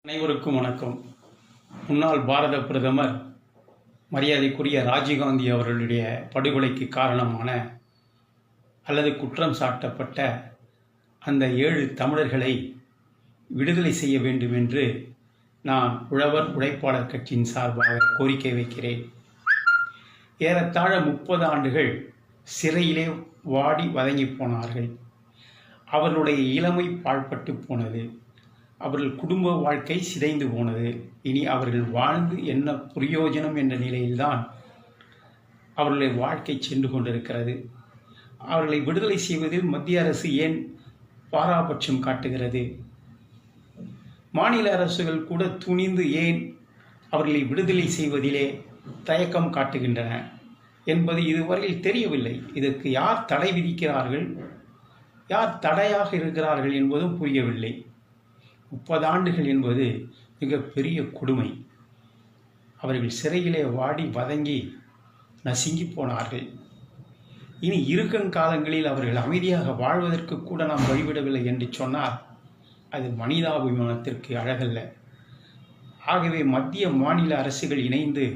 அனைவருக்கும் வணக்கம். முன்னாள் பாரத பிரதமர் மரியாதைக்குரிய ராஜீவ்காந்தி அவர்களுடைய படுகொலைக்கு காரணமான அல்லது குற்றம் சாட்டப்பட்ட அந்த 7 தமிழர்களை விடுதலை செய்ய வேண்டும் என்று நான் உழவர் உழைப்பாளர் கட்சியின் சார்பாக கோரிக்கை வைக்கிறேன். ஏறத்தாழ 30 ஆண்டுகள் சிறையிலே வாடி வதங்கி போனார்கள். அவர்களுடைய இளமை பாழ்பட்டு போனது. அவர்கள் குடும்ப வாழ்க்கை சிதைந்து போனது. இனி அவர்கள் வாழ்ந்து என்ன பிரயோஜனம் என்ற நிலையில்தான் அவர்களுடைய வாழ்க்கை சென்று கொண்டிருக்கிறது. அவர்களை விடுதலை செய்வதில் மத்திய அரசு ஏன் பாராபட்சம் காட்டுகிறது? மாநில அரசுகள் கூட துணிந்து ஏன் அவர்களை விடுதலை செய்வதிலே தயக்கம் காட்டுகின்றன என்பது இதுவரையில் தெரியவில்லை. இதற்கு யார் தடை விதிக்கிறார்கள், யார் தடையாக இருக்கிறார்கள் என்பதும் புரியவில்லை. 30 ஆண்டுகள் என்பது மிகப்பெரிய கொடுமை. அவர்கள் சிறையிலே வாடி வதங்கி நசுங்கி போனார்கள். இனி காலங்களில் அவர்கள் அமைதியாக வாழ்வதற்கு கூட நாம் வழிவிடவில்லை என்று சொன்னால் அது மனிதாபிமானத்திற்கு அழகல்ல. ஆகவே மத்திய மாநில அரசுகள் இணைந்து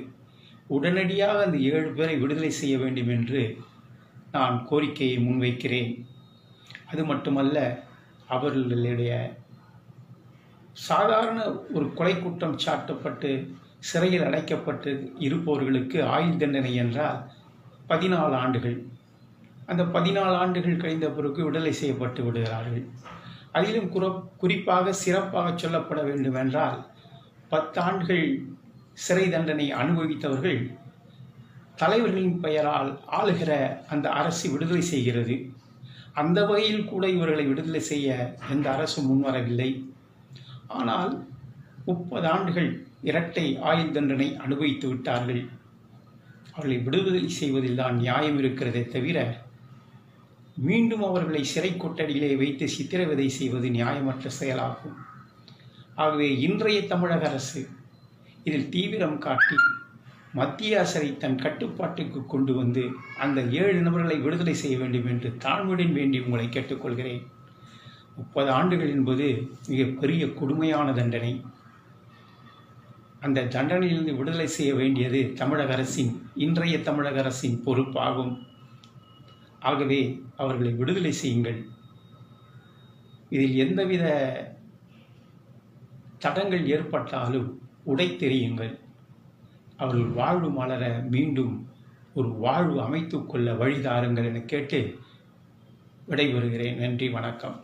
உடனடியாக அந்த 7 பேரை விடுதலை செய்ய வேண்டும் என்று நான் கோரிக்கையை முன்வைக்கிறேன். அது மட்டுமல்ல, அவர்களுடைய சாதாரண ஒரு கொலை குற்றம் சாட்டப்பட்டு சிறையில் அடைக்கப்பட்டு இருப்பவர்களுக்கு ஆயுள் தண்டனை என்றால் 14 ஆண்டுகள். அந்த 14 ஆண்டுகள் கழிந்த பிறகு விடுதலை செய்யப்பட்டு விடுகிறார்கள். அதிலும் குறிப்பாக சிறப்பாக சொல்லப்பட வேண்டுமென்றால் 10 ஆண்டுகள் சிறை தண்டனை அனுபவித்தவர்கள் தலைவர்களின் பெயரால் ஆளுகிற அந்த அரசு விடுதலை செய்கிறது. அந்த வகையில் கூட இவர்களை விடுதலை செய்ய எந்த அரசும் முன்வரவில்லை. ஆனால் 30 ஆண்டுகள் இரட்டை ஆயுள் தண்டனை அனுபவித்து விட்டார்கள். அவர்களை விடுதலை செய்வதில் தான் நியாயம் இருக்கிறதே தவிர மீண்டும் அவர்களை சிறை கொட்டடியிலே வைத்து சித்திரவதை செய்வது நியாயமற்ற செயலாகும். ஆகவே இன்றைய தமிழக அரசு இதில் தீவிரம் காட்டி மத்திய அரசை தன் கட்டுப்பாட்டுக்கு கொண்டு வந்து அந்த 7 நபர்களை விடுதலை செய்ய வேண்டும் என்று தாழ்மையுடன் வேண்டி உங்களை கேட்டுக்கொள்கிறேன். 30 ஆண்டுகள் என்பது மிகப்பெரிய கொடுமையான தண்டனை. அந்த தண்டனையிலிருந்து விடுதலை செய்ய வேண்டியது இன்றைய தமிழக அரசின் பொறுப்பாகும். ஆகவே அவர்களை விடுதலை செய்யுங்கள். இதில் எந்தவித தடங்கள் ஏற்பட்டாலும் உடைத்தெறியுங்கள். அவர்கள் வாழ்வு மலர மீண்டும் ஒரு வாழ்வு அமைத்துக்கொள்ள வழிதாருங்கள் என கேட்டு விடைபெறுகிறேன். நன்றி, வணக்கம்.